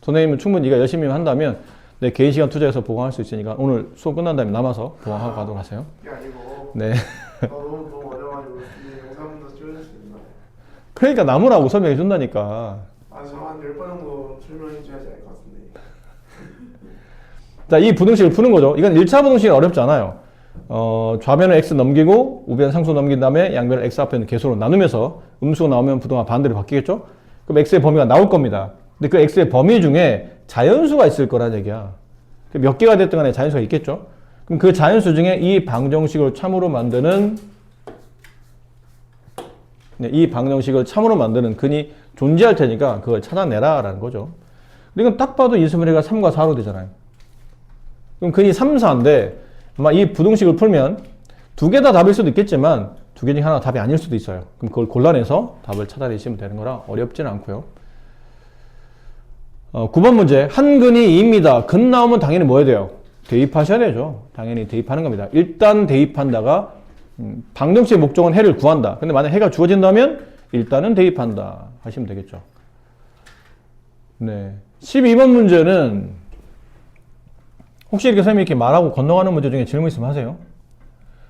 선생님은 충분히 네가 열심히 한다면 내 개인 시간 투자해서 보강할 수 있으니까 오늘 수업 끝난 다음에 남아서 보강하고 가도록 하세요. 그게 아니고 네. 너무 어려워가지고 이 영상부터 찍어줄 수 있나요? 그러니까 남으라고 설명해 준다니까. 저한 10번 정도 설명해 줘야지 알 것 같은데. 자, 이 부등식을 푸는 거죠. 이건 1차 부등식은 어렵지 않아요. 좌변을 x 넘기고 우변 상수 넘긴 다음에 양변을 x 앞에 있는 개수로 나누면서 음수가 나오면 부등호가 반대로 바뀌겠죠? 그럼 x의 범위가 나올 겁니다. 근데 그 x의 범위 중에 자연수가 있을 거란 얘기야. 몇 개가 됐든 간에 자연수가 있겠죠? 그럼 그 자연수 중에 이 방정식을 참으로 만드는 이 방정식을 참으로 만드는 근이 존재할 테니까 그걸 찾아내라 라는 거죠. 이건 딱 봐도 인수분해가 3과 4로 되잖아요. 그럼 근이 3, 4인데 아마 이 부등식을 풀면 두 개 다 답일 수도 있겠지만 두 개 중에 하나가 답이 아닐 수도 있어요. 그럼 그걸 골라내서 답을 찾아내시면 되는 거라 어렵지는 않고요. 9번 문제. 한 근이 2입니다. 근 나오면 당연히 뭐 해야 돼요? 대입하셔야 되죠. 당연히 대입하는 겁니다. 일단 대입한다가 방정식의 목적은 해를 구한다. 근데 만약 해가 주어진다면 일단은 대입한다 하시면 되겠죠. 네. 12번 문제는 혹시 이렇게 선생님이 이렇게 말하고 건너가는 문제 중에 질문 있으면 하세요.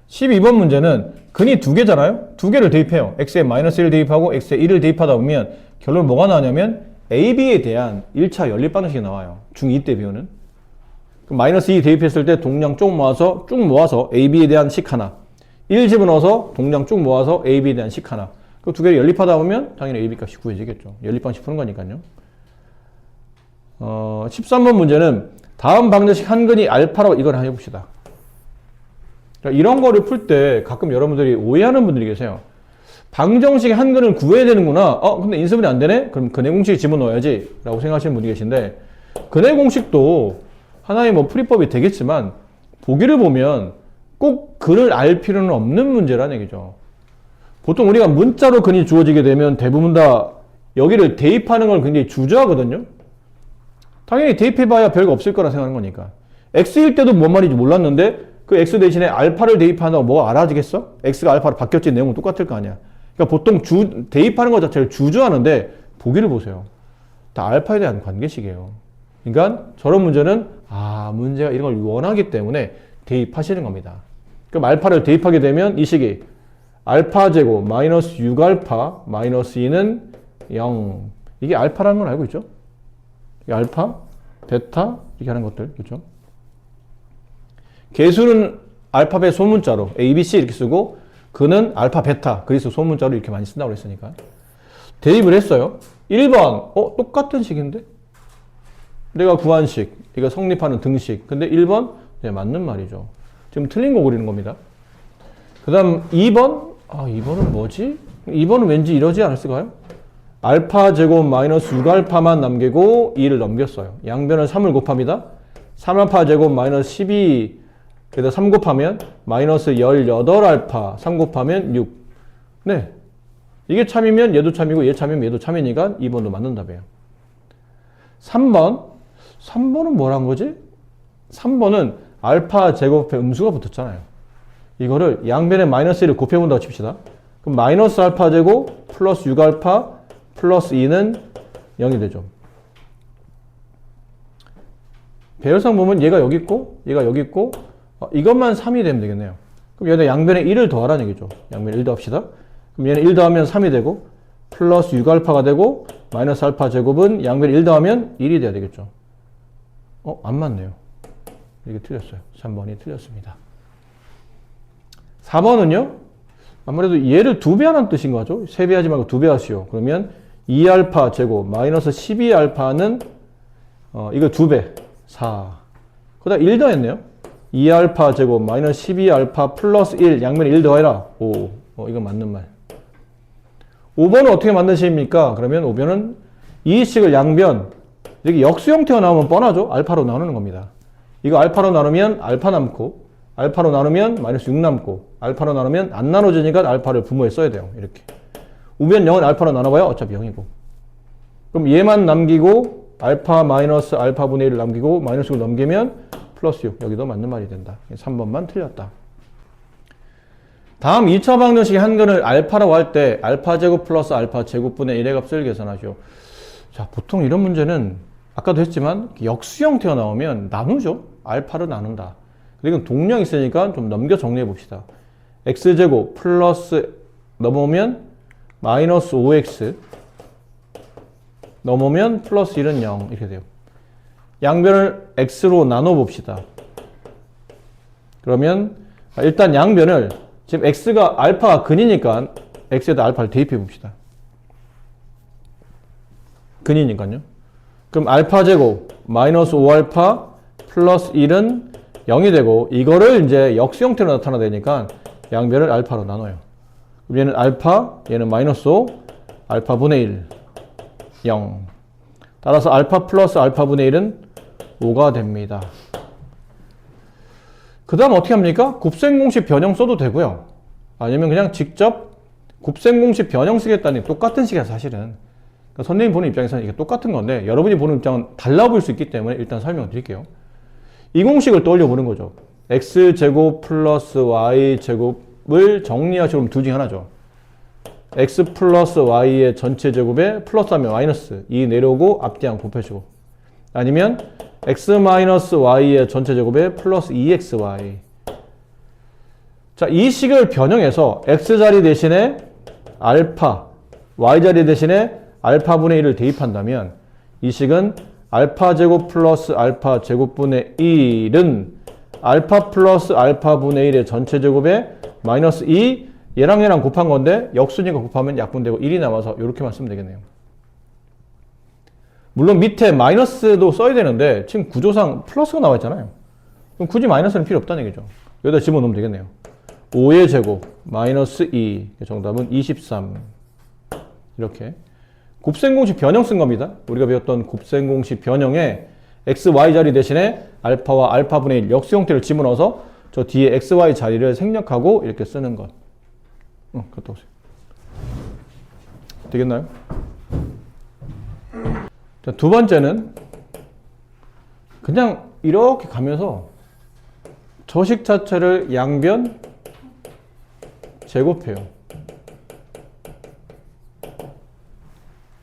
12번 문제는 근이 두 개잖아요. 두 개를 대입해요. x에 마이너스 1을 대입하고 x에 1을 대입하다 보면 결론 뭐가 나냐면 AB에 대한 1차 연립 방정식이 나와요. 중2 때 배우는. 그럼 마이너스 2 대입했을 때 동량 쭉 모아서 AB에 대한 식 하나. 1 집어넣어서 동량 쭉 모아서 AB에 대한 식 하나. 그 두 개를 연립하다 보면 당연히 AB 값이 구해지겠죠. 연립 방식 푸는 거니까요. 13번 문제는 다음 방정식 한 근이 알파라고 이걸 해봅시다. 이런 거를 풀 때 가끔 여러분들이 오해하는 분들이 계세요. 방정식의 한 근을 구해야 되는구나. 근데 인수분해 안 되네? 그럼 근해 공식에 집어넣어야지 라고 생각하시는 분이 계신데 근해 공식도 하나의 뭐 풀이법이 되겠지만 보기를 보면 꼭 근을 알 필요는 없는 문제라는 얘기죠. 보통 우리가 문자로 근이 주어지게 되면 대부분 다 여기를 대입하는 걸 굉장히 주저하거든요. 당연히 대입해봐야 별거 없을 거라 생각하는 거니까. x일 때도 뭔 말인지 몰랐는데 그 x 대신에 알파를 대입한다고 뭐가 알아지겠어? x가 알파로 바뀌었지 내용은 똑같을 거 아니야. 그러니까 보통 대입하는 것 자체를 주저하는데 보기를 보세요. 다 알파에 대한 관계식이에요. 그러니까 저런 문제는 문제가 이런 걸 원하기 때문에 대입하시는 겁니다. 그럼 알파를 대입하게 되면 이 식이 알파 제곱 마이너스 6알파 마이너스 2는 0. 이게 알파라는 걸 알고 있죠? 알파, 베타 이렇게 하는 것들 그렇죠? 개수는 알파벳 소문자로 A, B, C 이렇게 쓰고 근은 알파, 베타 그리스 소문자로 이렇게 많이 쓴다고 그랬으니까 대입을 했어요. 1번 똑같은 식인데 내가 구한 식 이거 성립하는 등식 근데 1번 네, 맞는 말이죠. 지금 틀린 거 그리는 겁니다. 그 다음 2번 2번은 뭐지? 2번은 왠지 이러지 않았을까요? 알파 제곱 마이너스 6알파만 남기고 2를 넘겼어요. 양변을 3을 곱합니다. 3알파 제곱 마이너스 12 그래서 3 곱하면 마이너스 18알파 3 곱하면 6. 네. 이게 참이면 얘도 참이고 얘 참이면 얘도 참이니까 2번도 맞는 답이에요. 3번은 뭐란 거지? 3번은 알파 제곱에 음수가 붙었잖아요. 이거를 양변에 마이너스 1을 곱해본다고 칩시다. 그럼 마이너스 알파 제곱 플러스 6알파 플러스 2는 0이 되죠. 배열상 보면 얘가 여기 있고 얘가 여기 있고 이것만 3이 되면 되겠네요. 그럼 얘네 양변에 1을 더하라는 얘기죠. 양변에 1 더합시다. 그럼 얘는 1 더하면 3이 되고 플러스 6알파가 되고 마이너스 알파 제곱은 양변에 1 더하면 1이 돼야 되겠죠. 안 맞네요. 이게 틀렸어요. 3번이 틀렸습니다. 4번은요. 아무래도 얘를 2배 하는 뜻인 거죠. 3배 하지 말고 2배 하시오. 그러면 2알파 제곱 마이너스 12알파는 이거 2배 4. 그다음 1 더했네요. 2알파 제곱 마이너스 12알파 플러스 1 양면에 1 더해라. 5. 이거 맞는 말. 5번은 어떻게 만드십니까? 그러면 5번은 이 식을 양변 이렇게 역수 형태가 나오면 뻔하죠. 알파로 나누는 겁니다. 이거 알파로 나누면 알파 남고 알파로 나누면 마이너스 6 남고 알파로 나누면 안 나눠지니까 알파를 부모에 써야 돼요. 이렇게. 우변 0은 알파로 나눠봐야 어차피 0이고. 그럼 얘만 남기고 알파 마이너스 알파분의 1을 남기고 마이너스 6을 넘기면 플러스 6. 여기도 맞는 말이 된다. 3번만 틀렸다. 다음 2차 방정식의 한 근을 알파라고 할 때 알파 제곱 플러스 알파 제곱분의 1의 값을 계산하시오. 자, 보통 이런 문제는 아까도 했지만 역수 형태가 나오면 나누죠. 알파를 나눈다. 이건 동량 있으니까 좀 넘겨 정리해 봅시다. x제곱 플러스 넘으면 마이너스 5x 넘으면 플러스 1은 0 이렇게 돼요. 양변을 x로 나눠 봅시다. 그러면 일단 양변을 지금 x가 알파가 근이니까 x에다 알파를 대입해 봅시다. 근이니까요. 그럼 알파 제곱 마이너스 5알파 플러스 1은 0이 되고 이거를 이제 역수 형태로 나타나되니까 양변을 알파로 나눠요. 그럼 얘는 알파, 얘는 마이너스 5, 알파분의 1, 0. 따라서 알파 플러스 알파분의 1은 5가 됩니다. 그 다음 어떻게 합니까? 곱셈공식 변형 써도 되고요. 아니면 그냥 직접 곱셈공식 변형 쓰겠다니 똑같은 식이야 사실은. 그러니까 선생님 보는 입장에서는 이게 똑같은 건데 여러분이 보는 입장은 달라 보일 수 있기 때문에 일단 설명을 드릴게요. 이 공식을 떠올려 보는 거죠. x제곱 플러스 y제곱을 정리하시면 둘 중에 하나죠. x 플러스 y의 전체 제곱에 플러스하면 마이너스 2 내려오고 앞뒤랑 곱해주고 아니면 x 마이너스 y의 전체 제곱에 플러스 2xy. 자, 이 식을 변형해서 x자리 대신에 알파, y자리 대신에 알파분의 1을 대입한다면 이 식은 알파 제곱 플러스 알파 제곱분의 1은 알파 플러스 알파분의 1의 전체 제곱에 마이너스 2 얘랑 곱한 건데 역수니까 곱하면 약분되고 1이 남아서 이렇게만 쓰면 되겠네요. 물론 밑에 마이너스도 써야 되는데 지금 구조상 플러스가 나와 있잖아요. 그럼 굳이 마이너스는 필요 없다는 얘기죠. 여기다 집어넣으면 되겠네요. 5의 제곱 마이너스 2 정답은 23 이렇게 곱셈공식 변형 쓴 겁니다. 우리가 배웠던 곱셈공식 변형에 x, y 자리 대신에 알파와 알파분의 1 역수 형태를 집어넣어서 저 뒤에 x, y 자리를 생략하고 이렇게 쓰는 것. 갔다 오세요. 되겠나요? 자, 두 번째는 그냥 이렇게 가면서 저식 자체를 양변 제곱해요.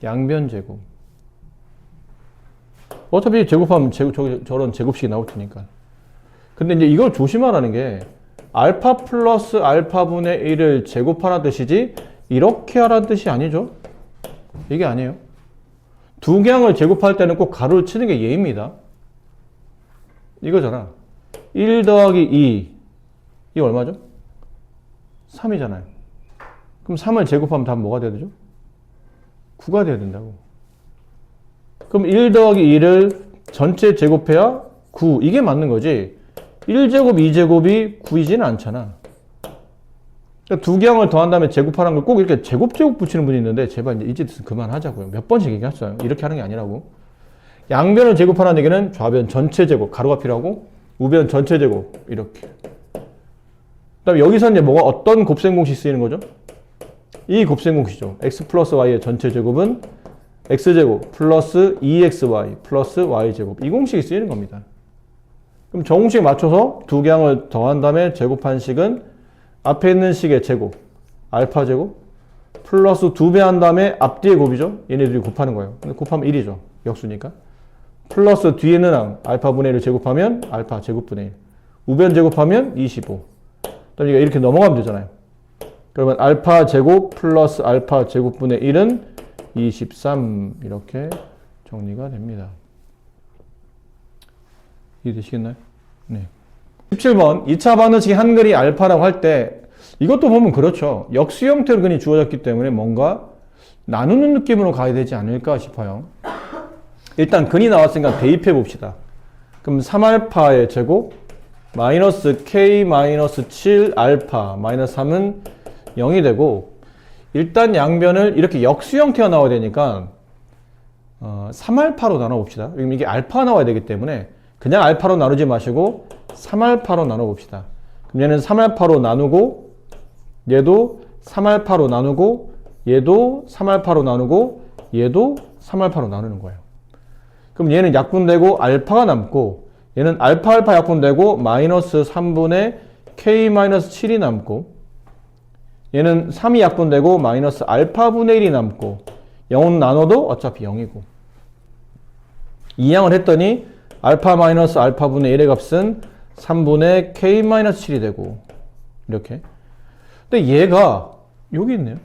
양변 제곱. 어차피 제곱하면 저런 제곱식이 나올 테니까. 근데 이제 이걸 조심하라는 게 알파 플러스 알파분의 1을 제곱하라는 뜻이지 이렇게 하라는 뜻이 아니죠. 이게 아니에요. 두 개항을 제곱할 때는 꼭 가로를 치는 게 예입니다. 이거잖아. 1 더하기 2 이거 얼마죠? 3이잖아요. 그럼 3을 제곱하면 답은 뭐가 돼야 되죠? 9가 돼야 된다고. 그럼 1 더하기 2를 전체 제곱해야 9 이게 맞는 거지 1제곱 2제곱이 9이지는 않잖아. 그러니까 두 개항을 더한 다음에 제곱하라는 걸 꼭 이렇게 제곱 붙이는 분이 있는데 제발 이제 이 짓은 그만하자고요. 몇 번씩 얘기했어요. 이렇게 하는 게 아니라고. 양변을 제곱하라는 얘기는 좌변 전체 제곱 가로가 필요하고 우변 전체 제곱 이렇게. 그다음에 여기서 이제 뭐가 어떤 곱셈공식 쓰이는 거죠? 이 곱셈공식이죠. x 플러스 y의 전체 제곱은 x제곱 플러스 2xy 플러스 y제곱 이 공식이 쓰이는 겁니다. 그럼 저 공식에 맞춰서 두 개항을 더한 다음에 제곱한 식은 앞에 있는 식의 제곱 알파 제곱 플러스 2배 한 다음에 앞뒤의 곱이죠. 얘네들이 곱하는 거예요. 근데 곱하면 1이죠. 역수니까. 플러스 뒤에 있는 항 알파분의 1을 제곱하면 알파 제곱분의 1 우변 제곱하면 25. 그러니까 이렇게 넘어가면 되잖아요. 그러면 알파 제곱 플러스 알파 제곱분의 1은 23 이렇게 정리가 됩니다. 이해되시겠나요? 네. 17번 2차 방정식의 한글이 알파라고 할 때 이것도 보면 그렇죠. 역수 형태로 근이 주어졌기 때문에 뭔가 나누는 느낌으로 가야 되지 않을까 싶어요. 일단 근이 나왔으니까 대입해 봅시다. 그럼 3알파의 제곱 마이너스 k 마이너스 7 알파 마이너스 3은 0이 되고 일단 양변을 이렇게 역수 형태가 나와야 되니까 3알파로 나눠봅시다. 이게 알파가 나와야 되기 때문에 그냥 알파로 나누지 마시고 3알파로 나눠봅시다. 그럼 얘는 3알파로 나누고 얘도 3알파로 나누고 얘도 3알파로 나누고 얘도 3알파로 나누는 거예요. 그럼 얘는 약분되고 알파가 남고 얘는 알파 약분되고 마이너스 3분의 k 마이너스 7이 남고 얘는 3이 약분되고 마이너스 알파분의 1이 남고 0은 나눠도 어차피 0이고 이항을 했더니 알파 마이너스 알파분의 1의 값은 3분의 k 마이너스 7이 되고 이렇게. 근데 얘가 여기 있네요.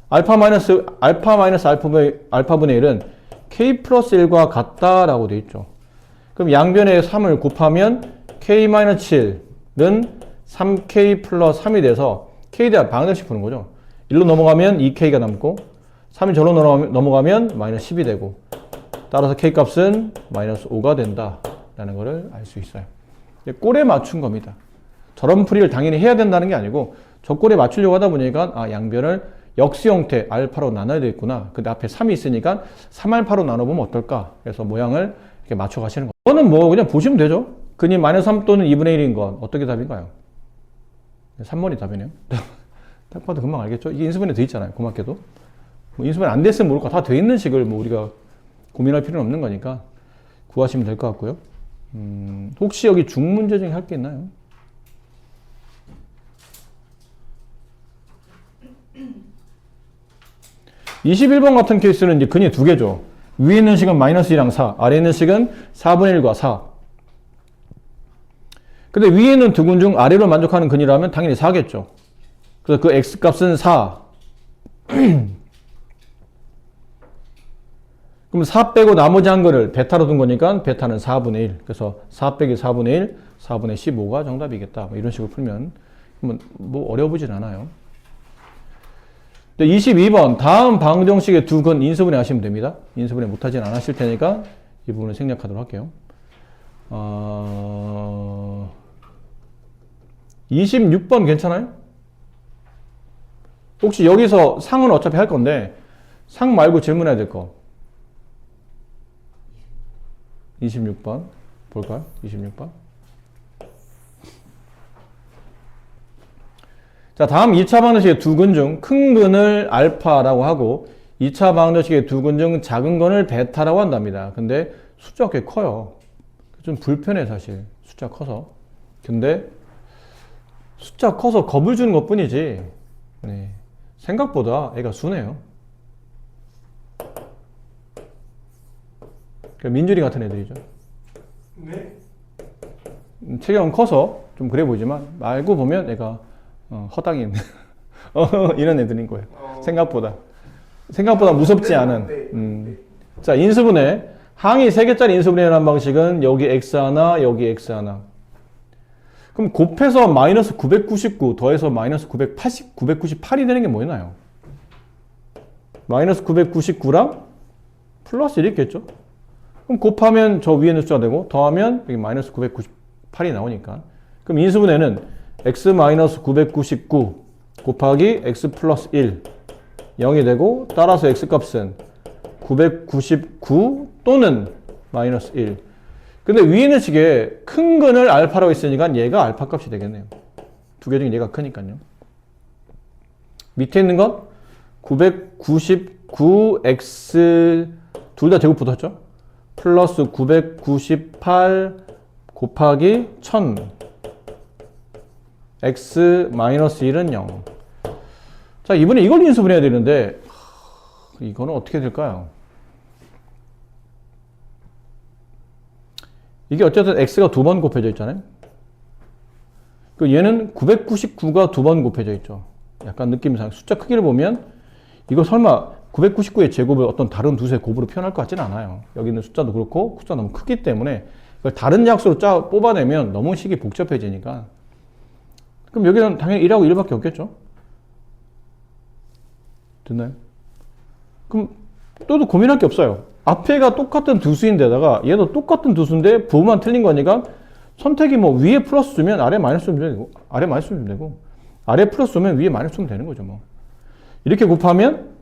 알파 마이너스 알파분의 1은 k 플러스 1과 같다라고 되어 있죠. 그럼 양변에 3을 곱하면 k 마이너스 7은 3k 플러스 3이 돼서 k에 대한 방정식 푸는 거죠. 1로 넘어가면 2k가 남고 3이 절로 넘어가면 마이너스 10이 되고 따라서 k 값은 마이너스 5가 된다라는 것을 알 수 있어요. 꼴에 맞춘 겁니다. 저런 풀이를 당연히 해야 된다는 게 아니고 저 꼴에 맞추려고 하다 보니까 양변을 역수 형태 알파로 나눠야 되겠구나. 근데 앞에 3이 있으니까 3알파로 나눠보면 어떨까? 그래서 모양을 이렇게 맞춰 가시는 거예요. 이거는 뭐 그냥 보시면 되죠. 근이 마이너스 3 또는 2분의 1인 건 어떻게 답인가요? 3번이 답이네요. 딱 봐도 금방 알겠죠? 이게 인수분해 돼 있잖아요. 고맙게도. 뭐 인수분해 안 됐으면 모를까. 다 돼 있는 식을 뭐 우리가 고민할 필요는 없는 거니까 구하시면 될 것 같고요. 혹시 여기 중문제 중에 할 게 있나요? (21번) 같은 케이스는 이제 근이 두 개죠. 위에 있는 식은 마이너스 1이랑 4, 아래에 있는 식은 4분의 1과 4. 근데 위에 있는 두 근 중 아래로 만족하는 근이라면 당연히 4겠죠. 그래서 그 x 값은 4. 그럼 4 빼고 나머지 한 거를 베타로 둔 거니까 베타는 4분의 1. 그래서 4 빼기 4분의 1, 4분의 15가 정답이겠다. 뭐 이런 식으로 풀면 뭐 어려워 보진 않아요. 22번 다음 방정식의 두 근 인수분해 하시면 됩니다. 인수분해 못하진 않으실 테니까 이 부분을 생략하도록 할게요. 26번 괜찮아요? 혹시 여기서 상은 어차피 할 건데 상 말고 질문해야 될 거 26번 볼까요? 26번. 자, 다음 2차 방정식의 두 근 중 큰 근을 알파라고 하고 2차 방정식의 두 근 중 작은 건을 베타라고 한답니다. 근데 숫자가 꽤 커요. 좀 불편해 사실. 숫자 커서. 근데 숫자 커서 겁을 주는 것 뿐이지 네. 생각보다 애가 순해요. 민준이 같은 애들이죠. 네? 체격은 커서 좀 그래 보이지만 알고 보면 애가 허당이 있는 이런 애들인 거예요. 생각보다 무섭지 않은. 자, 인수분해 항이 3개짜리 인수분해라는 방식은 여기 x 하나 여기 x 하나. 그럼 곱해서 마이너스 999 더해서 마이너스 998이 되는 게 뭐였나요? 마이너스 999랑 플러스 1이 있겠죠? 그럼 곱하면 저 위에 있는 숫자가 되고 더하면 여기 마이너스 998이 나오니까 그럼 인수분해는 x 마이너스 999 곱하기 x 플러스 1 0이 되고 따라서 x 값은 999 또는 마이너스 1. 근데 위에 있는 식에 큰 근을 알파라고 했으니까 얘가 알파 값이 되겠네요. 두 개 중에 얘가 크니까요. 밑에 있는 건 999x 둘 다 제곱 붙었죠? 플러스 998 곱하기 1000 x 마이너스 1은 0. 자, 이번에 이걸 인수분해야 되는데 이거는 어떻게 될까요? 이게 어쨌든 x가 두 번 곱해져 있잖아요. 그 얘는 999가 두 번 곱해져 있죠. 약간 느낌상 숫자 크기를 보면 이거 설마 999의 제곱을 어떤 다른 두수의 곱으로 표현할 것 같지는 않아요. 여기 있는 숫자도 그렇고 숫자가 너무 크기 때문에 그걸 다른 약수로 뽑아내면 너무 식이 복잡해지니까 그럼 여기는 당연히 1하고 1밖에 없겠죠. 됐나요? 그럼 또 고민할 게 없어요. 앞에가 똑같은 두수인데다가 얘도 똑같은 두수인데 부호만 틀린 거니까 선택이 뭐 위에 플러스 주면 아래 마이너스 주면 되고 아래 마이너스 주면 되고 아래 플러스 주면 위에 마이너스 주면 되는 거죠. 뭐 이렇게 곱하면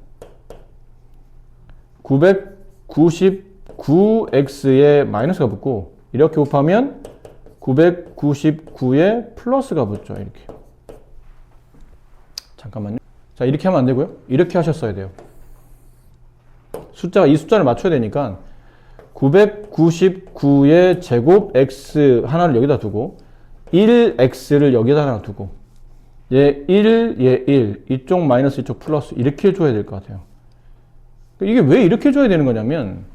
999x에 마이너스가 붙고 이렇게 곱하면 999에 플러스가 붙죠. 이렇게. 잠깐만요. 자, 이렇게 하면 안 되고요. 이렇게 하셨어야 돼요. 이 숫자를 맞춰야 되니까 999의 제곱 x 하나를 여기다 두고 1x를 여기다 하나 두고 얘 1, 얘 1, 이쪽 마이너스 이쪽 플러스 이렇게 해줘야 될 것 같아요. 이게 왜 이렇게 해줘야 되는 거냐면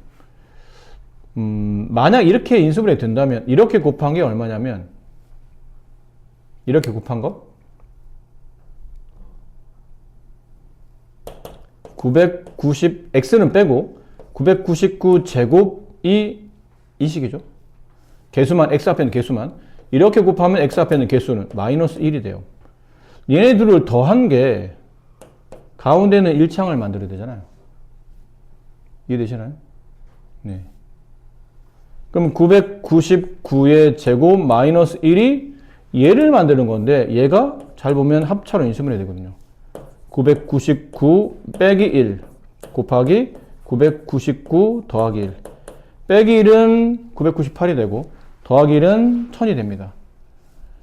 만약 이렇게 인수분해 된다면 이렇게 곱한 게 얼마냐면 이렇게 곱한 거 990 x는 빼고 999 제곱이 이 식이죠. 개수만 x 앞에 있는 개수만 이렇게 гов하면 x 앞에 있는 개수는 마이너스 1이 돼요. 얘네들을 더한 게 가운데는 1창을 만들어야 되잖아요. 이해되시나요? 네. 그럼 999의 제곱 마이너스 1이 얘를 만드는 건데 얘가 잘 보면 합차로 인수분해 되거든요. 999 빼기 1 곱하기 999 더하기 1 빼기 1은 998이 되고 더하기 1은 1000이 됩니다.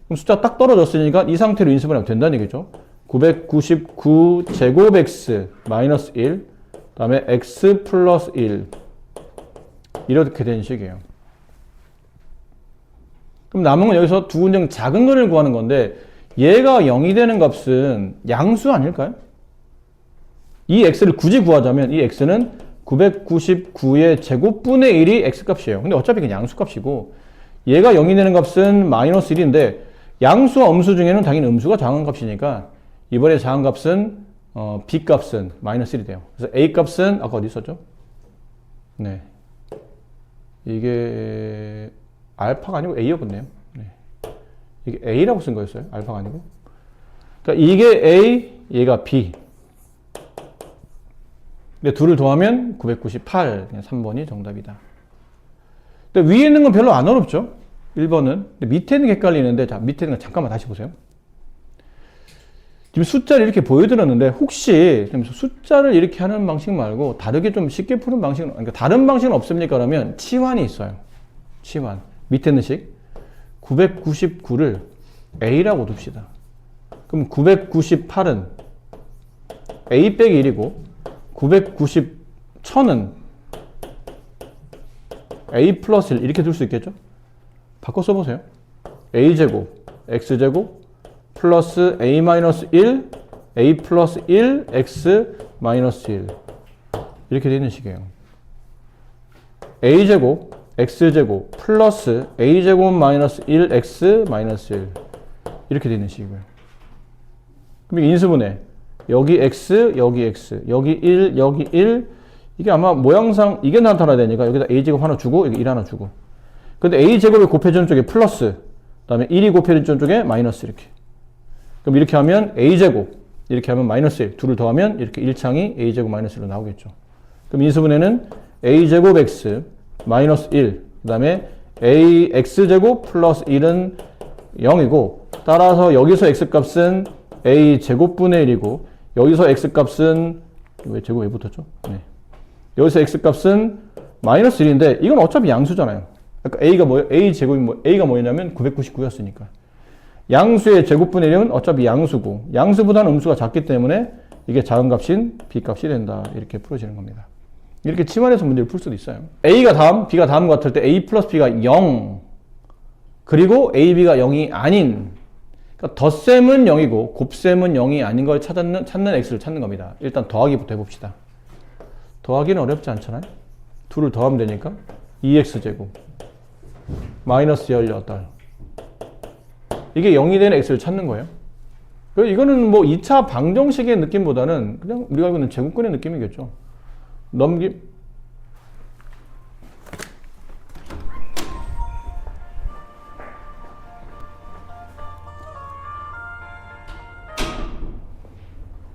그럼 숫자 딱 떨어졌으니까 이 상태로 인수분해가 된다는 얘기죠. 999 제곱 x 마이너스 1 그다음에 x 플러스 1 이렇게 되는 식이에요. 그럼 남은 건 여기서 두 문정 작은 거를 구하는 건데 얘가 0이 되는 값은 양수 아닐까요? 이 x를 굳이 구하자면 이 x는 999의 제곱분의 1이 x값이에요. 근데 어차피 그냥 양수값이고 얘가 0이 되는 값은 마이너스 1인데 양수와 음수 중에는 당연히 음수가 작은 값이니까 이번에 작은 값은 b값은 마이너스 1이 돼요. 그래서 a값은 아까 어디 있었죠? 네, 이게 알파가 아니고 a였겠네요. 네. 이게 a라고 쓴 거였어요. 알파가 아니고. 그러니까 이게 a, 얘가 b. 근데 둘을 더하면 998. 그냥 3번이 정답이다. 근데 위에 있는 건 별로 안 어렵죠? 1번은. 근데 밑에 있는 게 헷갈리는데, 자, 밑에 있는 거 잠깐만 다시 보세요. 지금 숫자를 이렇게 보여드렸는데, 혹시 숫자를 이렇게 하는 방식 말고, 다르게 좀 쉽게 푸는 방식은, 그러니까 다른 방식은 없습니까? 그러면 치환이 있어요. 치환. 밑에 있는 식. 999를 a라고 둡시다. 그럼 998은 a 빼기 1이고, 1000은 a 플러스 1 이렇게 둘 수 있겠죠? 바꿔 써보세요. a제곱 x제곱 플러스 a 마이너스 1 a 플러스 1 x 마이너스 1 이렇게 되는 식이에요. a제곱 x제곱 플러스 a제곱 마이너스 1 x 마이너스 1 이렇게 되는 식이고요. 그럼 인수분해 여기 x, 여기 x, 여기 1, 여기 1 이게 아마 모양상 이게 나타나야 되니까 여기다 a제곱 하나 주고 여기 1 하나 주고 근데 a제곱이 곱해주는 쪽에 플러스 그 다음에 1이 곱해주는 쪽에 마이너스 이렇게 그럼 이렇게 하면 a제곱 이렇게 하면 마이너스 1 둘을 더하면 이렇게 1창이 a제곱 마이너스 1로 나오겠죠. 그럼 인수분해는 a제곱 x 마이너스 1 그 다음에 ax제곱 플러스 1은 0이고 따라서 여기서 x값은 a제곱분의 1이고 여기서 x값은 왜 제곱 왜 붙었죠? 네. 여기서 x값은 마이너스 1인데 이건 어차피 양수잖아요. 그러니까 a가 뭐예요? a제곱이 a가 뭐였냐면 999였으니까 양수의 제곱분의 1은 어차피 양수고 양수보다는 음수가 작기 때문에 이게 작은 값인 b값이 된다. 이렇게 풀어지는 겁니다. 이렇게 치환해서 문제를 풀 수도 있어요. a가 다음, b가 다음 같을 때 a 플러스 b가 0 그리고 a, b가 0이 아닌 그러니까 덧셈은 0이고 곱셈은 0이 아닌 걸 찾는 x를 찾는 겁니다. 일단 더하기부터 해봅시다. 더하기는 어렵지 않잖아요. 둘을 더하면 되니까 2x제곱 마이너스 18 이게 0이 되는 x를 찾는 거예요. 그래서 이거는 뭐 2차 방정식의 느낌보다는 그냥 우리가 알고 있는 제곱근의 느낌이겠죠.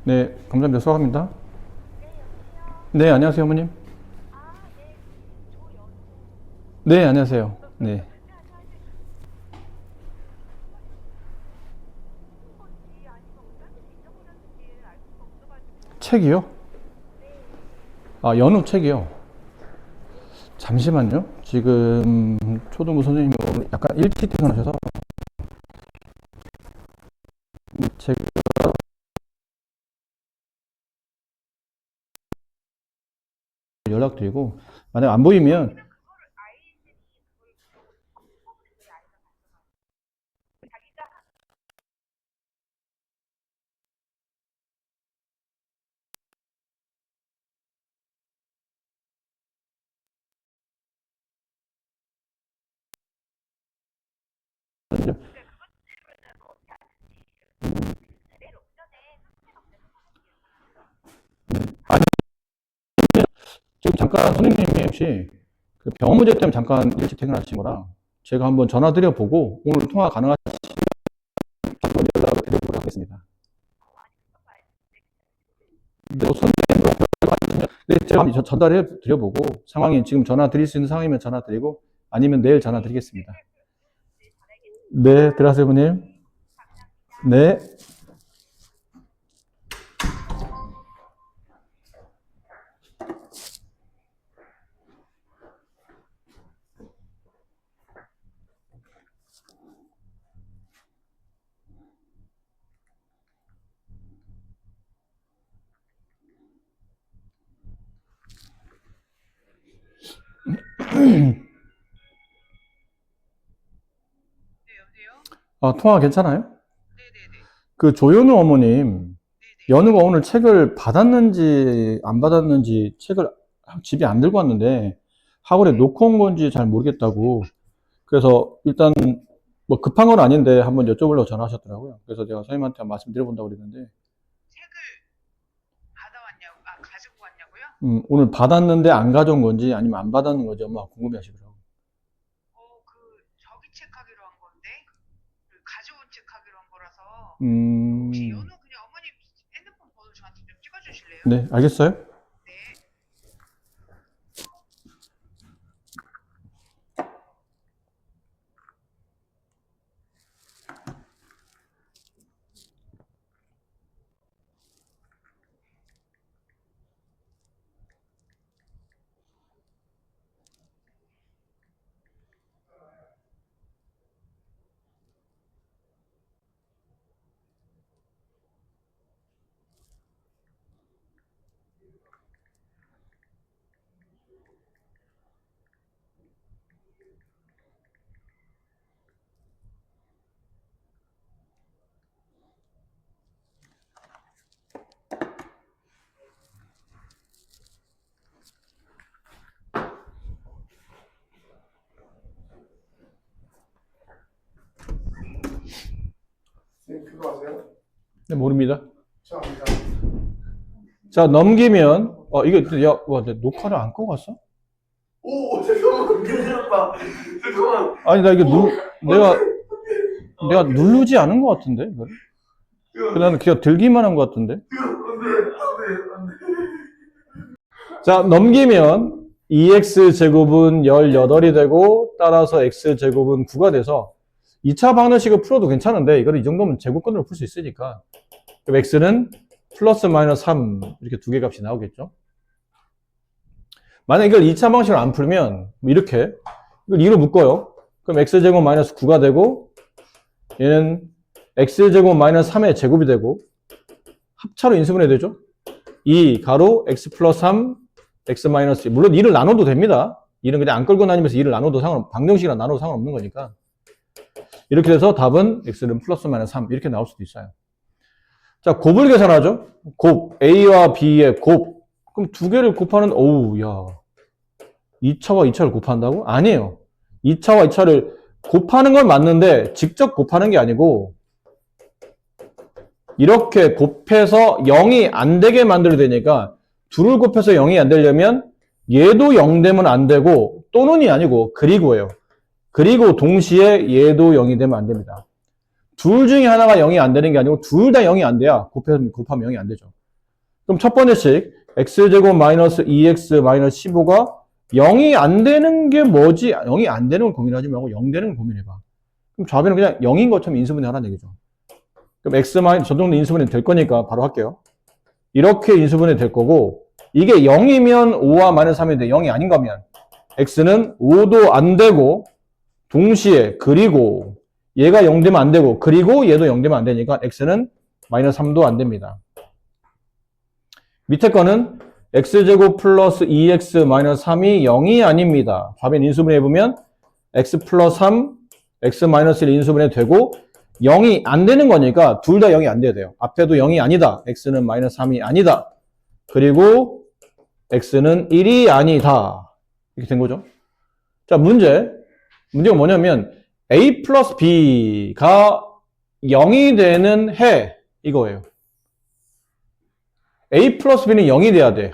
네, 감사합니다. 수고합니다. 네, 안녕하세요, 어머님. 네, 안녕하세요. 네. 책이요? 아, 연우 책이요? 잠시만요. 지금 초등부 선생님이 오늘 약간 일찍 퇴근하셔서 제가 연락드리고 만약 안 보이면 하시죠. 아니, 지금 잠깐 선생님이 혹시 그 병원 문제 때문에 잠깐 일찍 퇴근하신 거라 제가 한번 전화 드려보고 오늘 통화 가능하시면 한번 연락을 드려보도록 하겠습니다. 네, 네, 제가 한번 전달해 드려보고 상황이 지금 전화 드릴 수 있는 상황이면 전화 드리고 아니면 내일 전화 드리겠습니다. 네, 들어가세요, 부님. 네. 아, 통화 괜찮아요? 그 조현우 어머님, 연우가 오늘 책을 받았는지 안 받았는지 책을 집에 안 들고 왔는데 학원에 놓고 온 건지 잘 모르겠다고. 그래서 일단 뭐 급한 건 아닌데 한번 여쭤보려고 전화하셨더라고요. 그래서 제가 선생님한테 말씀드려본다고 그랬는데 책을 가지고 왔냐고요? 오늘 받았는데 안 가져온 건지 아니면 안 받았는 건지 엄마 궁금해 하시더라고요. 저기 책하기로 한 건데 가져온 책하기로 한 거라서 혹시 연우 그냥 어머님 핸드폰 번호 저한테 좀 찍어주실래요? 네, 알겠어요? 네. 선생님 그거 아세요? 네, 모릅니다. 저 압니다. 자, 넘기면, 이게, 야, 와, 내 녹화를 안 끄고 갔어? 오 잠깐만 괜찮다. 잠깐만. 아니, 나 이게 내가 누르지 않은 것 같은데, 이거를? 나는 그냥 들기만 한 것 같은데? 자, 넘기면 2x제곱은 18이 되고, 따라서 x제곱은 9가 돼서, 2차 방정식을 풀어도 괜찮은데, 이거는 이 정도면 제곱근으로 풀 수 있으니까. 그럼 x는 플러스 마이너스 3, 이렇게 두 개 값이 나오겠죠? 만약 이걸 2차 방식으로 안 풀면, 이렇게, 이걸 2로 묶어요. 그럼 x제곱 마이너스 9가 되고, 얘는 x제곱 마이너스 3의 제곱이 되고, 합차로 인수분해 되죠? 2 가로 x 플러스 3, x 마이너스 2. 물론 2를 나눠도 됩니다. 2는 그냥 안 끌고 다니면서 2를 나눠도 방정식이랑 나눠도 상관없는 거니까. 이렇게 돼서 답은 x는 플러스 마이너스 3 이렇게 나올 수도 있어요. 자, 곱을 계산하죠. 곱, a와 b의 곱. 그럼 두 개를 곱하는, 어우, 야. 2차와 2차를 곱한다고? 아니에요. 2차와 2차를 곱하는 건 맞는데 직접 곱하는 게 아니고 이렇게 곱해서 0이 안 되게 만들어야 되니까 둘을 곱해서 0이 안 되려면 얘도 0 되면 안 되고 또는이 아니고 그리고예요. 그리고 동시에 얘도 0이 되면 안 됩니다. 둘 중에 하나가 0이 안 되는 게 아니고 둘 다 0이 안 돼야 곱하면 0이 안 되죠. 그럼 첫 번째씩 x제곱 마이너스 2x 마이너스 15가 0이 안 되는 게 뭐지? 0이 안 되는 걸 고민하지 말고 0 되는 걸 고민해봐. 그럼 좌변은 그냥 0인 것처럼 인수분해 하라는 얘기죠. 그럼 x 마이너스 저 정도 인수분해 될 거니까 바로 할게요. 이렇게 인수분해 될 거고 이게 0이면 5와 마이너스 3인데 0이 아닌 거면 x는 5도 안 되고 동시에 그리고 얘가 0 되면 안 되고 그리고 얘도 0 되면 안 되니까 x는 마이너스 3도 안 됩니다. 밑에 거는 x제곱 플러스 2x 마이너스 3이 0이 아닙니다. 좌변 인수분해 해보면 x 플러스 3, x 마이너스 1 인수분해 되고 0이 안 되는 거니까 둘 다 0이 안 돼야 돼요. 앞에도 0이 아니다. x는 마이너스 3이 아니다. 그리고 x는 1이 아니다. 이렇게 된 거죠. 자, 문제가 뭐냐면 a 플러스 b가 0이 되는 해 이거예요. a 플러스 b는 0이 돼야 돼.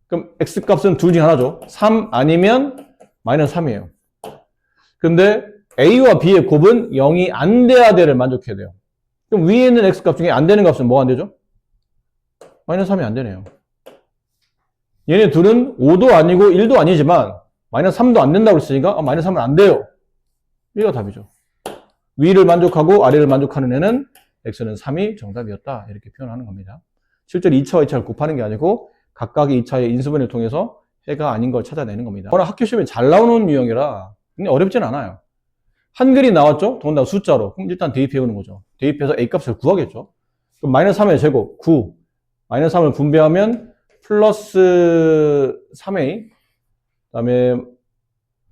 그럼 x 값은 둘 중 하나죠. 3 아니면 마이너스 3이에요. 근데 a와 b의 곱은 0이 안 돼야 돼를 만족해야 돼요. 그럼 위에 있는 x 값 중에 안 되는 값은 뭐가 안 되죠? 마이너스 3이 안 되네요. 얘네 둘은 5도 아니고 1도 아니지만 마이너스 3도 안 된다고 했으니까 마이너스 3은 안 돼요. 이가 답이죠. 위를 만족하고 아래를 만족하는 애는 x는 3이 정답이었다. 이렇게 표현하는 겁니다. 실제로 2차와 2차를 곱하는 게 아니고 각각의 2차의 인수분해를 통해서 해가 아닌 걸 찾아내는 겁니다. 워낙 학교 시험에 잘 나오는 유형이라 근데 어렵진 않아요. 한글이 나왔죠? 더군다나 숫자로. 그럼 일단 대입해 오는 거죠. 대입해서 a 값을 구하겠죠. 그럼 마이너스 3의 제곱 9. 마이너스 3을 분배하면 플러스 3a 그다음에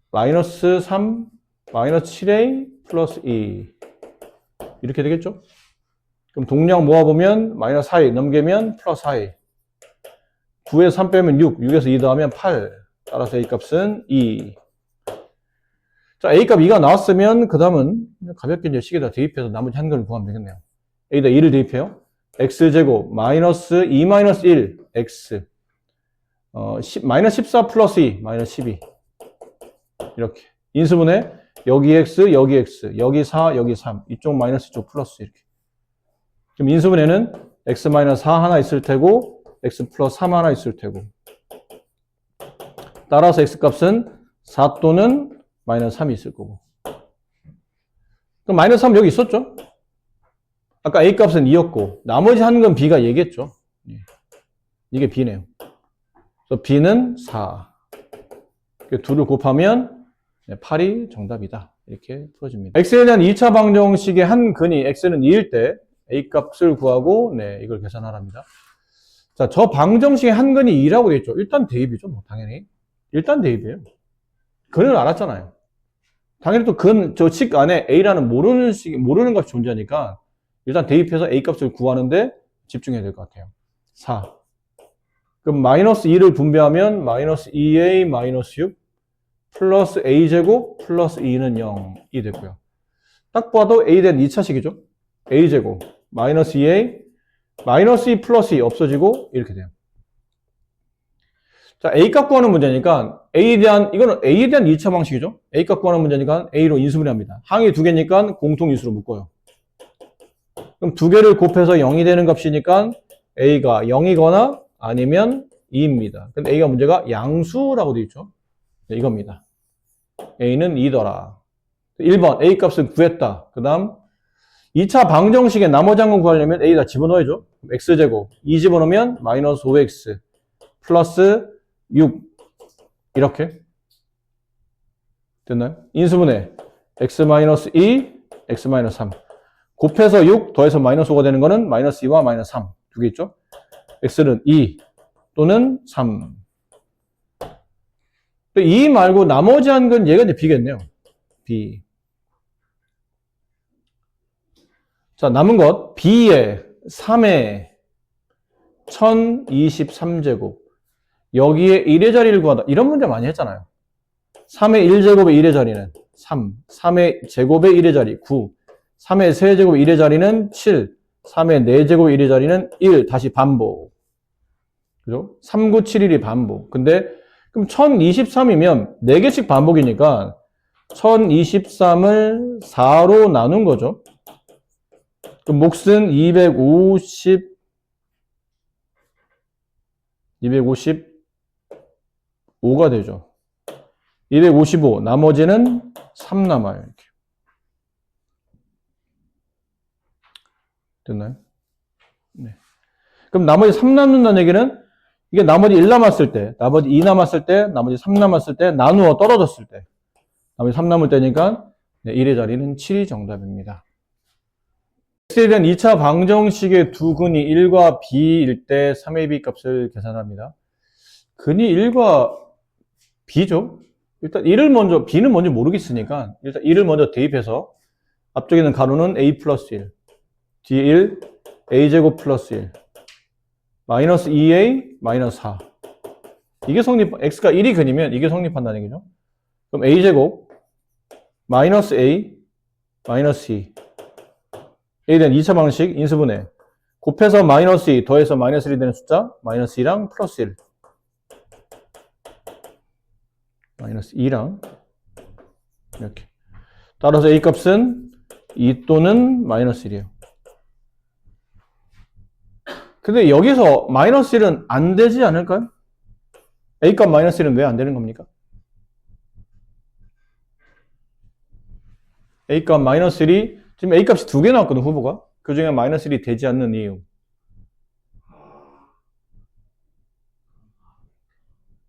마이너스 3 마이너스 7a 플러스 2 이렇게 되겠죠? 그럼 동량 모아보면 마이너스 4a 넘기면 플러스 4a 9에서 3 빼면 6, 6에서 2 더하면 8 따라서 a 값은 2. 자, a 값 2가 나왔으면 그 다음은 가볍게 이제 식에다 대입해서 나머지 한글을 구하면 되겠네요. a에다 2를 대입해요. x제곱 마이너스 2 마이너스 1 x 마이너스 14 플러스 2 마이너스 12 이렇게 인수분해 여기 x 여기 x 여기 4 여기 3 이쪽 마이너스 이쪽 플러스 이렇게 그럼 인수분해는 x 마이너스 4 하나 있을 테고 x 플러스 3 하나 있을 테고 따라서 x 값은 4 또는 마이너스 3이 있을 거고 그럼 마이너스 3 여기 있었죠? 아까 a 값은 2였고 나머지 한 건 b가 얘기했죠. 이게 b네요. 그래서 b는 4 2를 곱하면 8이 정답이다. 이렇게 풀어집니다. x에 대한 2차 방정식의 한 근이 x는 2일 때 a 값을 구하고 이걸 계산하랍니다. 자, 저 방정식의 한 근이 2라고 되어 있죠. 일단 대입이죠. 뭐 당연히. 일단 대입이에요. 근을 알았잖아요. 당연히 또 저 식 안에 a라는 모르는 값이 존재하니까 일단 대입해서 a 값을 구하는데 집중해야 될 것 같아요. 4. 그럼 마이너스 2를 분배하면 마이너스 2a 마이너스 6 플러스 a제곱 플러스 2는 0이 됐고요. 딱 봐도 a에 대한 2차식이죠. a제곱 마이너스 2a 마이너스 2 플러스 2 없어지고 이렇게 돼요. 자, a 값 구하는 문제니까 이거는 a에 대한 2차 방식이죠. a 값 구하는 문제니까 a로 인수분해합니다. 항이 두 개니까 공통인수로 묶어요. 그럼 두 개를 곱해서 0이 되는 값이니까 a가 0이거나 아니면 2입니다. 근데 a가 문제가 양수라고 되어 있죠. 이겁니다. a는 2더라. 1번 a 값을 구했다. 그 다음 2차 방정식의 나머지 한 건 구하려면 a에다 집어넣어야죠. x제곱 2 집어넣으면 마이너스 5x 플러스 6 이렇게 됐나요? 인수분해 x-2 x-3 곱해서 6 더해서 마이너스 5가 되는 거는 마이너스 2와 마이너스 3 두 개 있죠? x는 2 또는 3 2 말고 나머지 한 건 얘가 이제 b겠네요. b 자, 남은 것 b에 3에 1023제곱 여기에 1의 자리를 구하다 이런 문제 많이 했잖아요. 3의 1제곱의 1의 자리는 3 3의 제곱의 1의 자리 9 3의 세제곱의 1의 자리는 7 3의 4제곱의 1의 자리는 1 다시 반복 그죠? 3, 9, 7, 1이 반복 근데 그럼 1023이면 4개씩 반복이니까 1023을 4로 나눈 거죠. 그럼 몫은 255가 되죠. 255 나머지는 3 남아요. 이렇게. 됐나요? 네. 그럼 나머지 3 남는다는 얘기는 이게 나머지 1 남았을 때, 나머지 2 남았을 때, 나머지 3 남았을 때, 나누어 떨어졌을 때 나머지 3 남을 때니까 1의 자리는 7이 정답입니다. x에 대한 2차 방정식의 두 근이 1과 b일 때 3ab 값을 계산합니다. 근이 1과 b죠. 일단 1을 먼저, b는 뭔지 모르겠으니까 일단 1을 먼저 대입해서 앞쪽에 있는 가로는 a 플러스 1 뒤에 1 a제곱 플러스 1 마이너스 2a 마이너스 4 이게 x가 1이 근이면 이게 성립한다는 얘기죠. 그럼 a제곱 마이너스 A, 마이너스 2. A에 대한 2차 방식 인수분해. 곱해서 마이너스 2, 더해서 마이너스 1이 되는 숫자, 마이너스 2랑 플러스 1. 마이너스 2랑 이렇게. 따라서 A 값은 2 또는 마이너스 1이에요. 근데 여기서 마이너스 1은 안 되지 않을까요? A 값 마이너스 1은 왜 안 되는 겁니까? A 값 마이너스 1이 지금 A 값이 2개 나왔거든, 후보가. 그 중에 마이너스 1이 되지 않는 이유.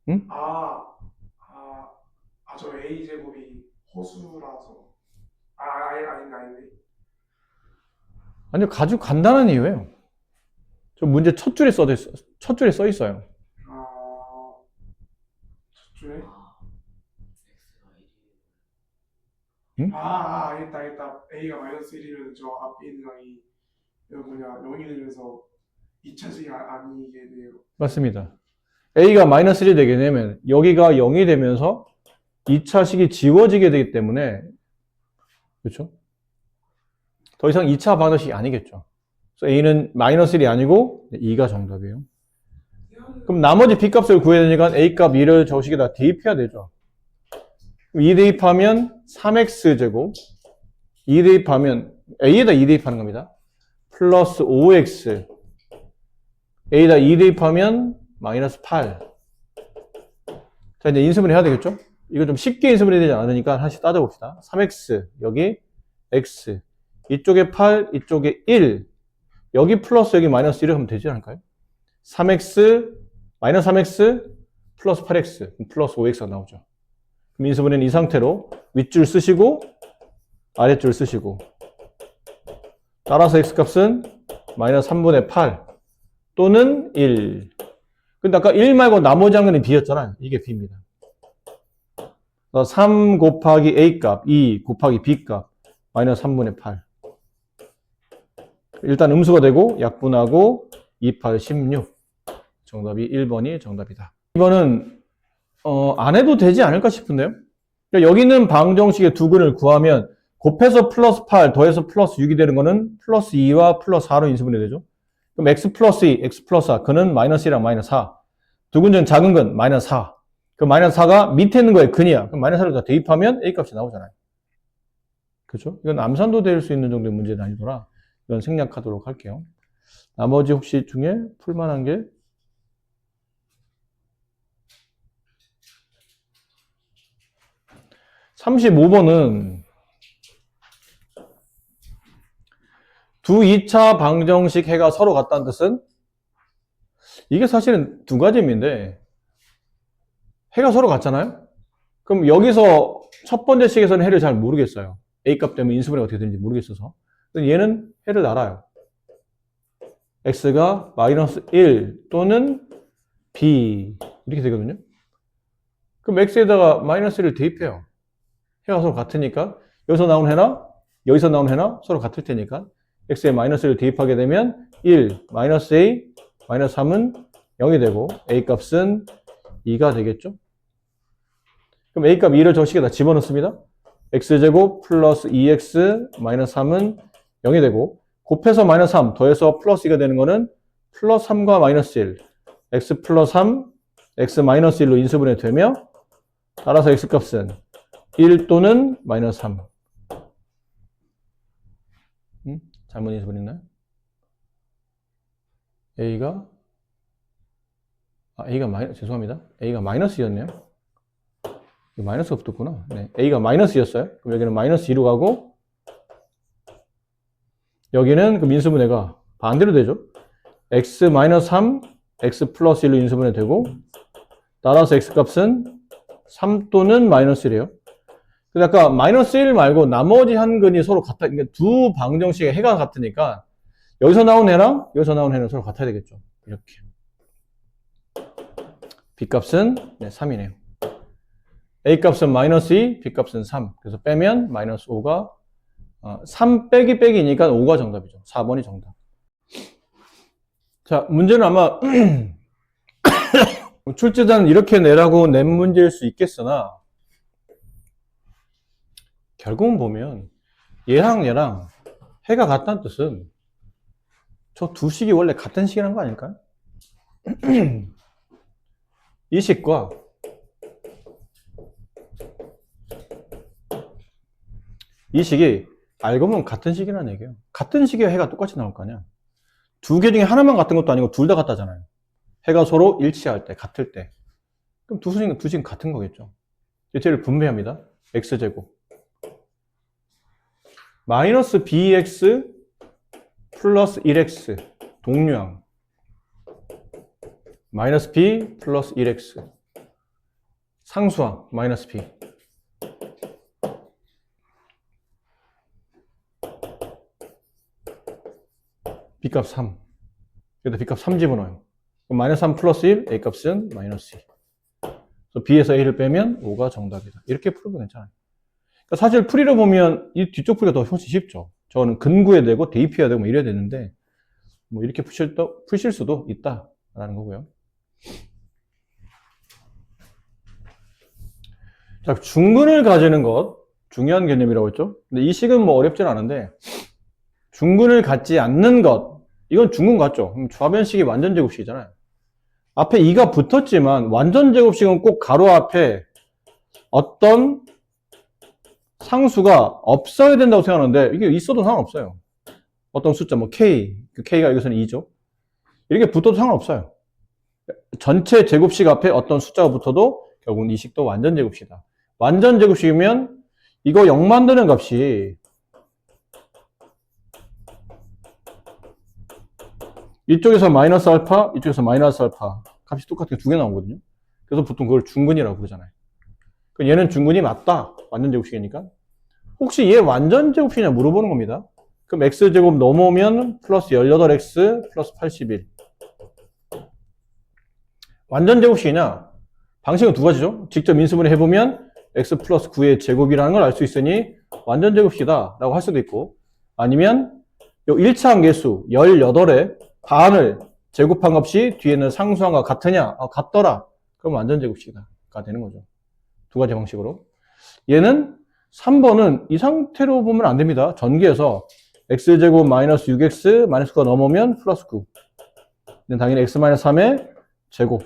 응? 저 A 제곱이 호수라서. 아닌데. 아니요, 아주 간단한 이유예요. 저 문제 첫 줄에 첫 줄에 써 있어요. 첫 줄에? 응? 알겠다. A가 마이너스 1이면 저 앞에 있는 항이 0이 되면서 2차식이 아니게 돼요. 맞습니다. A가 마이너스 1이 되게 되면 여기가 0이 되면서 2차식이 지워지게 되기 때문에 그렇죠? 더 이상 2차 방정식이 아니겠죠. 그래서 A는 마이너스 1이 아니고 2가 정답이에요. 그럼 나머지 B값을 구해야 되니까 A값 2를 저식에다 대입해야 되죠. 2 대입하면 3x제곱 2 대입하면 A에다 2 대입하는 겁니다. 플러스 5x A에다 2 대입하면 마이너스 8. 자, 이제 인수분해 해야 되겠죠? 이거 좀 쉽게 인수분해 되지 않으니까 하나씩 따져봅시다. 3x, 여기 x, 이쪽에 8, 이쪽에 1, 여기 플러스 여기 마이너스 1을 하면 되지 않을까요? 3x, 마이너스 3x, 플러스 8x, 플러스 5x가 나오죠. 그럼 인수분해는 이 상태로 윗줄 쓰시고 아랫줄 쓰시고 따라서 x값은 마이너스 3분의 8 또는 1. 근데 아까 1 말고 나머지 한 근이 b였잖아요. 이게 b입니다. 3 곱하기 a값, 2 곱하기 b값, 마이너스 3분의 8. 일단 음수가 되고 약분하고 2, 8, 16. 정답이 1번이 정답이다. 2번은 안 해도 되지 않을까 싶은데요. 그러니까 여기 있는 방정식의 두 근을 구하면 곱해서 플러스 8, 더해서 플러스 6이 되는 거는 플러스 2와 플러스 4로 인수분해 되죠. 그럼 x 플러스 2, x 플러스 4, 근은 마이너스 1이랑 마이너스 4. 두 근 중 작은 근, 마이너스 4. 그 마이너스 4가 밑에 있는 거에 근이야. 그럼 마이너스 4를 다 대입하면 A 값이 나오잖아요. 그렇죠? 이건 암산도 될 수 있는 정도의 문제 난이도라 이건 생략하도록 할게요. 나머지 혹시 중에 풀만한 게 35번은 두 2차 방정식 해가 서로 같다는 뜻은 이게 사실은 두 가지 의미인데 해가 서로 같잖아요? 그럼 여기서 첫 번째 식에서는 해를 잘 모르겠어요. A값 때문에 인수분해가 어떻게 되는지 모르겠어서. 얘는 해를 알아요. X가 마이너스 1 또는 B 이렇게 되거든요. 그럼 X에다가 마이너스 1을 대입해요. 해가 서로 같으니까 여기서 나온 해나 여기서 나온 해나 서로 같을 테니까 X에 마이너스 1을 대입하게 되면 1, 마이너스 A, 마이너스 3은 0이 되고 A값은 2가 되겠죠? 그럼 A값 2를 저 식에다 집어넣습니다. X제곱 플러스 2X 마이너스 3은 0이 되고 곱해서 마이너스 3 더해서 플러스 2가 되는 거는 플러스 3과 마이너스 1 X 플러스 3 X 마이너스 1로 인수분해 되며 따라서 X값은 1 또는 마이너스 3. 잘못 인수분했나요? A가 죄송합니다. A가 마이너스였네요. 마이너스가 붙었구나. 네, A가 마이너스였어요. 그럼 여기는 마이너스 2로 가고 여기는 그 인수분해가 반대로 되죠. X 마이너스 3, X 플러스 1로 인수분해 되고 따라서 X값은 3 또는 마이너스 1이에요. 근데 아까 마이너스 1 말고 나머지 한 근이 서로 같아. 그러니까 두 방정식의 해가 같으니까 여기서 나온 해랑 여기서 나온 해는 서로 같아야 되겠죠. 이렇게. B값은 3이네요. A값은 마이너스 2, B값은 3. 그래서 빼면 마이너스 5가 3 빼기 빼기니까 5가 정답이죠. 4번이 정답. 자, 문제는 아마 출제자는 이렇게 내라고 낸 문제일 수 있겠으나 결국은 보면 얘랑 해가 같다는 뜻은 저 두 식이 원래 같은 식이라는 거 아닐까요? 이 식과 이 식이 알고 보면 같은 식이라는 얘기예요. 같은 식이야 해가 똑같이 나올 거 아니야. 두 개 중에 하나만 같은 것도 아니고 둘 다 같다잖아요. 해가 서로 일치할 때, 같을 때. 그럼 두 식은 같은 거겠죠. 얘를 분배합니다. x제곱. 마이너스 bx 플러스 1x 동류항. 마이너스 b 플러스 1x 상수항 마이너스 b. b값 3. 여기다 b값 3 집어넣어요. 그럼 마이너스 3 플러스 1, a값은 마이너스 2. 그래서 b에서 a를 빼면 5가 정답이다. 이렇게 풀어도 괜찮아요. 그러니까 사실 풀이를 보면 이 뒤쪽 풀이가 더 훨씬 쉽죠. 저는 근구해야 되고 대입해야 되고 뭐 이래야 되는데 뭐 이렇게 푸실 수도 있다라는 거고요. 자, 중근을 가지는 것 중요한 개념이라고 했죠. 근데 이 식은 뭐 어렵진 않은데 중근을 갖지 않는 것 이건 중근 같죠. 그럼 좌변식이 완전 제곱식이잖아요. 앞에 2가 붙었지만 완전 제곱식은 꼭 가로 앞에 어떤 상수가 없어야 된다고 생각하는데 이게 있어도 상관없어요. 어떤 숫자 뭐 k, 그 k가 여기서는 2죠. 이렇게 붙어도 상관없어요. 전체 제곱식 앞에 어떤 숫자가 붙어도 결국은 이 식도 완전 제곱식이다. 완전 제곱식이면 이거 0 만드는 값이 이쪽에서 마이너스 알파, 이쪽에서 마이너스 알파 값이 똑같은 게 두 개 나오거든요. 그래서 보통 그걸 중근이라고 그러잖아요. 얘는 중근이 맞다. 완전 제곱식이니까. 혹시 얘 완전 제곱식이냐 물어보는 겁니다. 그럼 x제곱 넘어오면 플러스 18x 플러스 81. 완전 제곱식이냐? 방식은 두 가지죠. 직접 인수분해 해보면 x 플러스 9의 제곱이라는 걸 알 수 있으니 완전 제곱식이다 라고 할 수도 있고 아니면 요 1차 함계수 18의 반을 제곱한 값이 뒤에는 상수항과 같으냐? 같더라. 그럼 완전 제곱식이다가 되는 거죠. 두 가지 방식으로. 얘는 3번은 이 상태로 보면 안 됩니다. 전개해서 x제곱 마이너스 6x 마이너스 9가 넘으면 플러스 9. 당연히 x 마이너스 3의 제곱.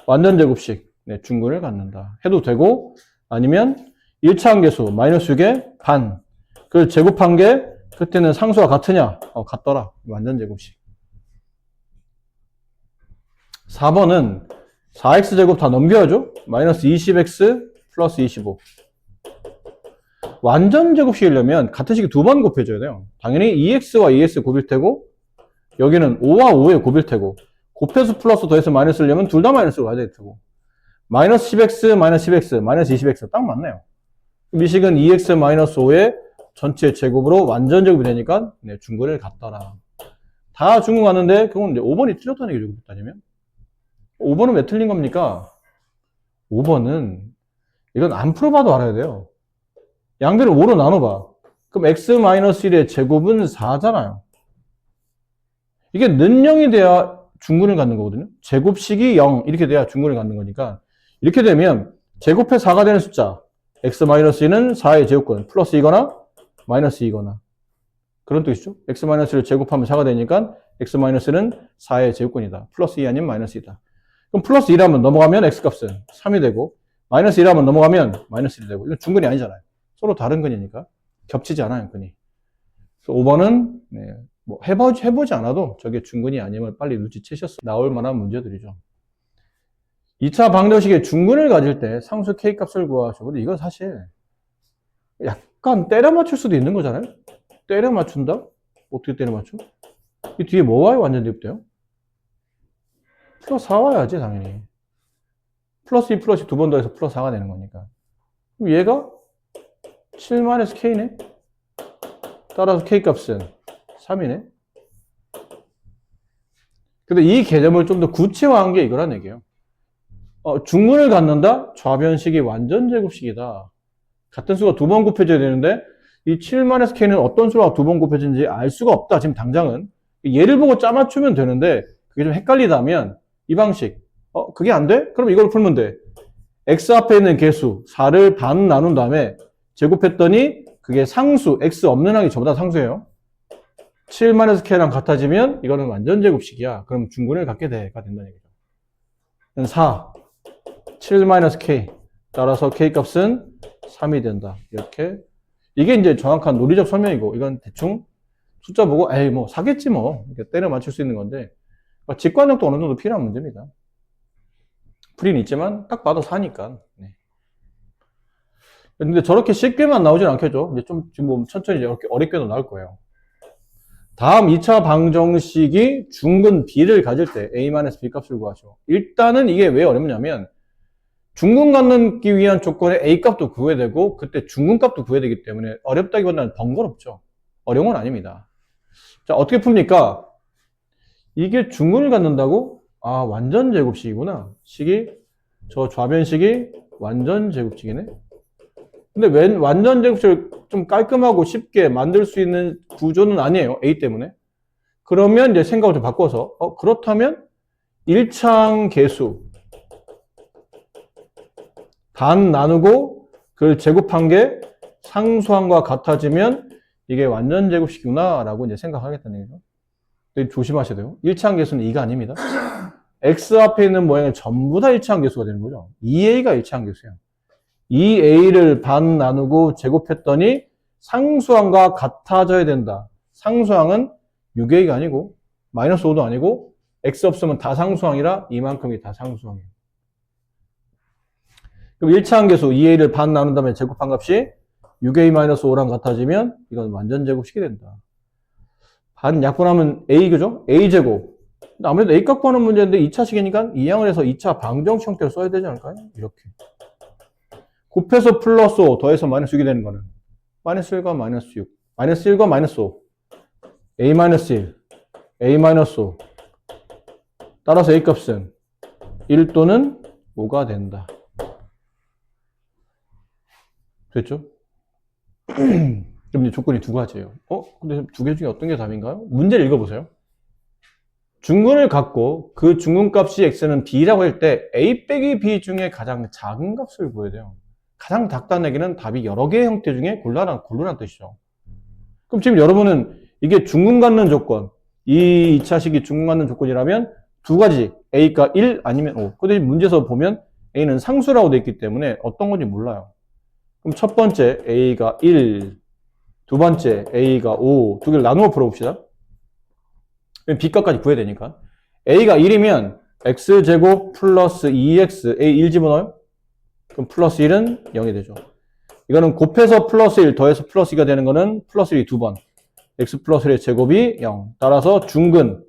완전 제곱식. 네, 중근을 갖는다. 해도 되고 아니면 1차 함계수 마이너스 6의 반. 그걸 제곱한 게 그때는 상수와 같으냐? 같더라. 완전 제곱식. 4번은 4x제곱 다 넘겨야죠. 마이너스 20x 플러스 25. 완전 제곱식이려면 같은 식이 두 번 곱해줘야 돼요. 당연히 2x와 2x 곱일 테고 여기는 5와 5의 곱일 테고 곱해서 플러스 더해서 마이너스를 내면 둘 다 마이너스로 가야 될 테고 마이너스 10x 마이너스 10x 마이너스 20x 딱 맞네요. 이 식은 2x 마이너스 5의 전체 제곱으로 완전 제곱이 되니까 네, 중근을 갖더라. 다 중근 갔는데 그건 이제 5번이 틀렸다는 얘기죠. 따지면 5번은 왜 틀린 겁니까? 5번은 이건 안 풀어봐도 알아야 돼요. 양변을 5로 나눠봐. 그럼 x-1의 제곱은 4잖아요. 이게 는 0이 돼야 중근을 갖는 거거든요. 제곱식이 0 이렇게 돼야 중근을 갖는 거니까 이렇게 되면 제곱해 4가 되는 숫자 x-1은 4의 제곱권 플러스 이거나 마이너스 이거나 그런 뜻이죠. x-를 제곱하면 4가 되니까 x-는 4의 제곱권이다. 플러스 2 아니면 마이너스 2다. 그럼 플러스 1하면 넘어가면 x값은 3이 되고 마이너스 1하면 넘어가면 마이너스 1이 되고 이건 중근이 아니잖아요. 서로 다른 근이니까 겹치지 않아요. 근이. 그래서 5번은 네, 뭐 해보지 않아도 저게 중근이 아니면 빨리 눈치채셨어 나올 만한 문제들이죠. 2차 방정식의 중근을 가질 때 상수 k값을 구하죠. 근데 이건 사실 약간 때려 맞출 수도 있는 거잖아요. 때려 맞춘다? 어떻게 때려 맞춰? 이 뒤에 뭐 와요? 완전 대입돼요? 플러스 4 와야지 당연히. 플러스 2 플러스 두 번 더해서 플러스 4가 되는 거니까. 그럼 얘가 7-k네? 따라서 k값은 3이네? 근데 이 개념을 좀 더 구체화한 게 이거란 얘기예요. 중근을 갖는다? 좌변식이 완전 제곱식이다. 같은 수가 두 번 곱해져야 되는데 이 7-k는 어떤 수가 두 번 곱해지는지 알 수가 없다. 지금 당장은. 얘를 보고 짜맞추면 되는데 그게 좀 헷갈리다면 이 방식. 그게 안 돼? 그럼 이걸 풀면 돼. x 앞에 있는 개수 4를 반 나눈 다음에 제곱했더니 그게 상수, x 없는 항이 저보다 상수예요. 7-k랑 같아지면 이거는 완전 제곱식이야. 그럼 중근을 갖게 돼가 된다는 얘기죠. 4, 7-k 따라서 k 값은 3이 된다. 이렇게 이게 이제 정확한 논리적 설명이고 이건 대충 숫자 보고 에이 뭐 사겠지 뭐 이렇게 때려 맞출 수 있는 건데 직관력도 어느 정도 필요한 문제입니다. 풀이는 있지만 딱 봐도 4니까. 네. 근데 저렇게 쉽게만 나오진 않겠죠. 이제 좀 지금 뭐 천천히 이렇게 어렵게도 나올 거예요. 다음 2차 방정식이 중근 b를 가질 때 a-b 값을 구하죠. 일단은 이게 왜 어렵냐면 중근 갖기 위한 조건에 a 값도 구해야 되고 그때 중근 값도 구해야 되기 때문에 어렵다기보다는 번거롭죠. 어려운 건 아닙니다. 자, 어떻게 풉니까? 이게 중근을 갖는다고? 아, 완전 제곱식이구나. 저 좌변식이 완전 제곱식이네. 근데 왜 완전 제곱식을 좀 깔끔하고 쉽게 만들 수 있는 구조는 아니에요. A 때문에. 그러면 이제 생각을 좀 바꿔서 그렇다면 1창 계수 반 나누고 그걸 제곱한 게 상수항과 같아지면 이게 완전 제곱식이구나 라고 이제 생각하겠다는 얘기죠. 근데 조심하셔야 돼요. 1창 계수는 2가 아닙니다. x 앞에 있는 모양이 전부 다 1창 계수가 되는 거죠. 2a가 1창 계수예요. 2a를 반 나누고 제곱했더니 상수항과 같아져야 된다. 상수항은 6a가 아니고 마이너스 5도 아니고 x 없으면 다 상수항이라 이만큼이 다 상수항이에요. 그럼 1차항 계수 2a를 반 나눈 다음에 제곱한 값이 6a-5랑 같아지면 이건 완전 제곱식이 된다. 반 약분하면 a 그죠? a제곱. 아무래도 a 값 구하는 문제인데 2차식이니까 이항을 해서 2차 방정식 형태로 써야 되지 않을까요? 이렇게. 곱해서 플러스 5 더해서 마이너스 6이 되는 거는 마이너스 1과 마이너스 6 마이너스 1과 마이너스 5 a-1 a-5 따라서 a 값은 1 또는 5가 된다. 됐죠? 그럼 이제 조건이 두 가지예요. 근데 두 개 중에 어떤 게 답인가요? 문제를 읽어보세요. 중근을 갖고 그 중근 값이 x는 b라고 할 때 a 빼기 b 중에 가장 작은 값을 구해야 돼요. 가장 작다는 얘기는 답이 여러 개의 형태 중에 고르란 뜻이죠. 그럼 지금 여러분은 이게 중근 갖는 조건, 이 2차식이 중근 갖는 조건이라면 두 가지, a가 1 아니면 5. 근데 문제에서 보면 a는 상수라고 되어 있기 때문에 어떤 건지 몰라요. 그럼 첫 번째 a가 1, 두 번째 a가 5, 두 개를 나누어 풀어봅시다. b값까지 구해야 되니까. a가 1이면 x제곱 플러스 2x, a 1 집어넣어요? 그럼 플러스 1은 0이 되죠. 이거는 곱해서 플러스 1 더해서 플러스 2가 되는 거는 플러스 1이 두 번. x 플러스 1의 제곱이 0. 따라서 중근,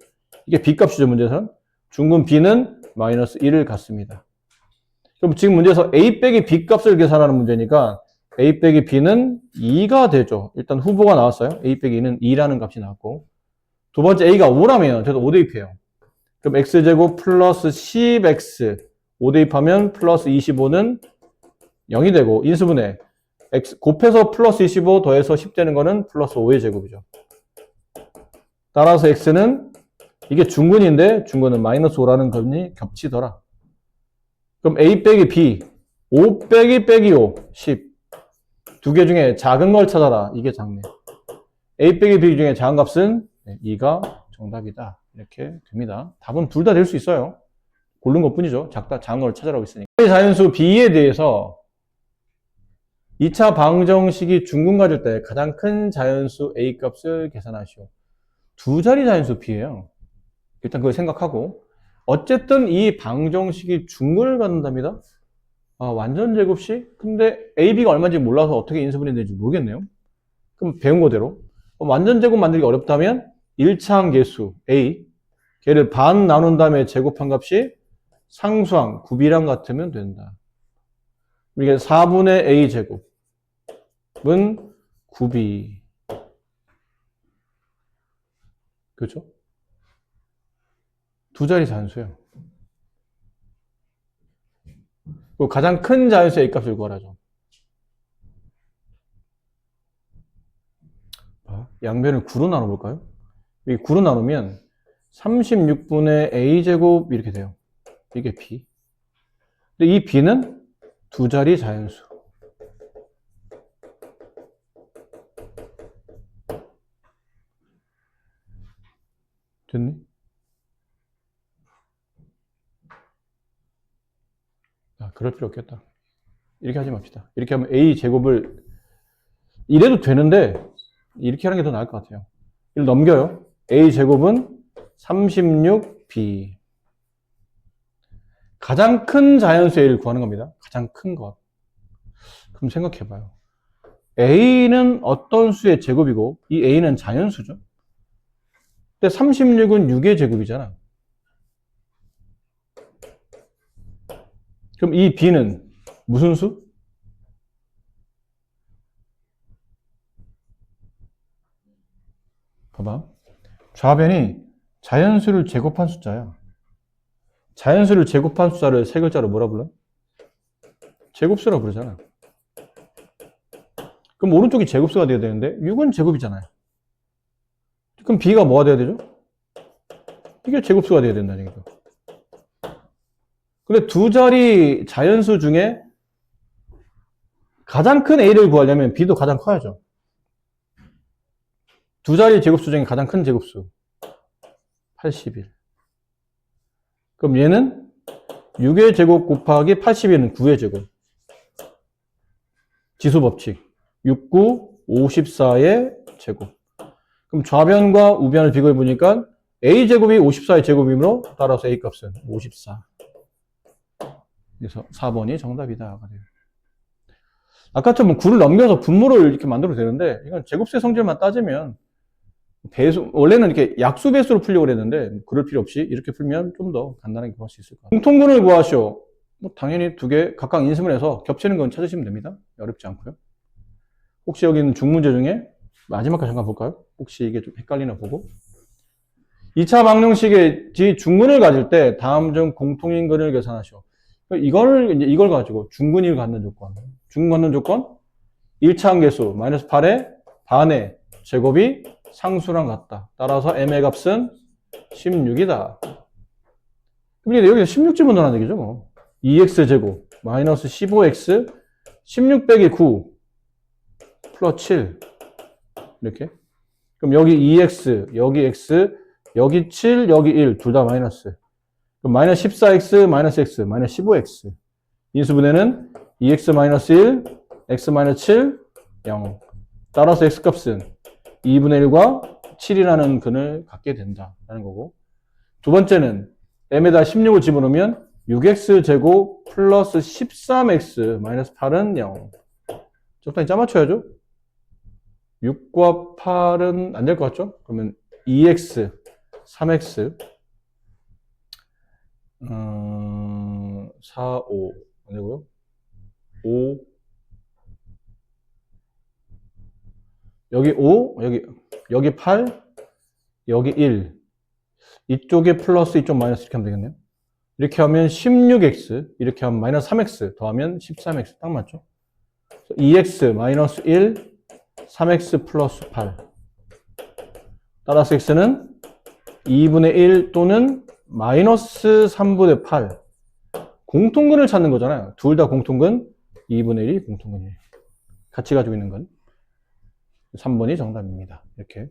이게 b값이죠 문제에서는. 중근 b는 마이너스 1을 갖습니다. 그럼 지금 문제에서 a 빼기 b 값을 계산하는 문제니까 a 빼기 b는 2가 되죠. 일단 후보가 나왔어요. a 빼기 2는 2라는 값이 나왔고. 두 번째 a가 5라면 저도 5 대입해요. 그럼 x제곱 플러스 10x 5 대입하면 플러스 25는 0이 되고 인수분해 x 곱해서 플러스 25 더해서 10 되는 거는 플러스 5의 제곱이죠. 따라서 x는 이게 중근인데 중근은 마이너스 5라는 값이 겹치더라. 그럼 a 빼기 b 5 빼기 빼기 5 10 두 개 중에 작은 걸 찾아라. 이게 작네. a 빼기 b 중에 작은 값은 2가 정답이다. 이렇게 됩니다. 답은 둘 다 될 수 있어요. 고른 것 뿐이죠. 작은 걸 찾아라고 있으니까. 자연수 b에 대해서 2차 방정식이 중근 가질 때 가장 큰 자연수 a 값을 계산하시오. 두 자리 자연수 b예요. 일단 그걸 생각하고 어쨌든 이 방정식이 중근을 갖는답니다. 완전 제곱식? 근데 ab가 얼마인지 몰라서 어떻게 인수분해 되는지 모르겠네요. 그럼 배운 거대로 완전 제곱 만들기 어렵다면 1차항 계수 a 걔를 반 나눈 다음에 제곱한 값이 상수항 9b랑 같으면 된다. 이게 4분의 a 제곱은 9b. 그렇죠? 두 자리 자연수예요. 그리고 가장 큰 자연수 a 값을 구하라죠. 양변을 9로 나눠볼까요? 이 9로 나누면 36분의 a제곱 이렇게 돼요. 이게 b. 근데 이 b는 두 자리 자연수. 됐니? 아, 그럴 필요 없겠다. 이렇게 하지 맙시다. 이렇게 하면 A 제곱을 이래도 되는데 이렇게 하는 게 더 나을 것 같아요. 이를 넘겨요. A 제곱은 36B. 가장 큰 자연수의 A를 구하는 겁니다. 가장 큰 것. 그럼 생각해봐요. A는 어떤 수의 제곱이고 이 A는 자연수죠. 근데 36은 6의 제곱이잖아. 그럼 이 B는 무슨 수? 봐봐. 좌변이 자연수를 제곱한 숫자야. 자연수를 제곱한 숫자를 세 글자로 뭐라 불러? 제곱수라고 부르잖아. 그럼 오른쪽이 제곱수가 돼야 되는데 6은 제곱이잖아요. 그럼 B가 뭐가 돼야 되죠? 이게 제곱수가 돼야 된다는 얘기죠. 근데 두 자리 자연수 중에 가장 큰 A를 구하려면 B도 가장 커야죠. 두 자리 제곱수 중에 가장 큰 제곱수 81. 그럼 얘는 6의 제곱 곱하기 81은 9의 제곱. 지수법칙. 6, 9, 54의 제곱. 그럼 좌변과 우변을 비교해 보니까 A제곱이 54의 제곱이므로 따라서 A값은 54. 그래서 4번이 정답이다. 아까처럼 9를 넘겨서 분모를 이렇게 만들어도 되는데 이건 제곱수의 성질만 따지면 배수, 원래는 이렇게 약수 배수로 풀려고 그랬는데 그럴 필요 없이 이렇게 풀면 좀 더 간단하게 구할 수 있을 것 같아요. 공통분을 구하시오. 뭐 당연히 두 개 각각 인수분 해서 겹치는 건 찾으시면 됩니다. 어렵지 않고요. 혹시 여기 있는 중문제 중에 마지막까지 잠깐 볼까요? 혹시 이게 좀 헷갈리나 보고. 2차 방정식의 중근을 가질 때 다음 중 공통인근을 계산하시오. 이걸 가지고 중근을 갖는 조건. 중근 갖는 조건 1차 함계수 마이너스 8의 반의 제곱이 상수랑 같다. 따라서 m의 값은 16이다. 그럼 여기서 16 집어넣으라는 얘기죠. 뭐. 2x제곱 마이너스 15x 16 빼기 9 플러스 7 이렇게. 그럼 여기 2x, 여기 x, 여기 7, 여기 1 둘 다 마이너스. 그럼 마이너스 14x, 마이너스 x, 마이너스 15x. 인수분해는 2x 마이너스 1, x 마이너스 7, 0. 따라서 x값은 2분의 1과 7이라는 근을 갖게 된다라는 거고. 두 번째는 m에다 16을 집어넣으면 6x제곱 플러스 13x 마이너스 8은 0. 적당히 짜맞춰야죠. 6과 8은 안 될 것 같죠? 그러면 2x, 3x, 4, 5 안 되고요. 5 여기 5, 여기 8, 여기 1. 이쪽에 플러스, 이쪽 마이너스 이렇게 하면 되겠네요. 이렇게 하면 16x, 이렇게 하면 마이너스 3x, 더하면 13x. 딱 맞죠? 2x 마이너스 1, 3x 플러스 8. 따라서 x는 2분의 1 또는 마이너스 3분의 8. 공통근을 찾는 거잖아요. 둘 다 공통근, 2분의 1이 공통근이에요. 같이 가지고 있는 건. 3번이 정답입니다. 이렇게.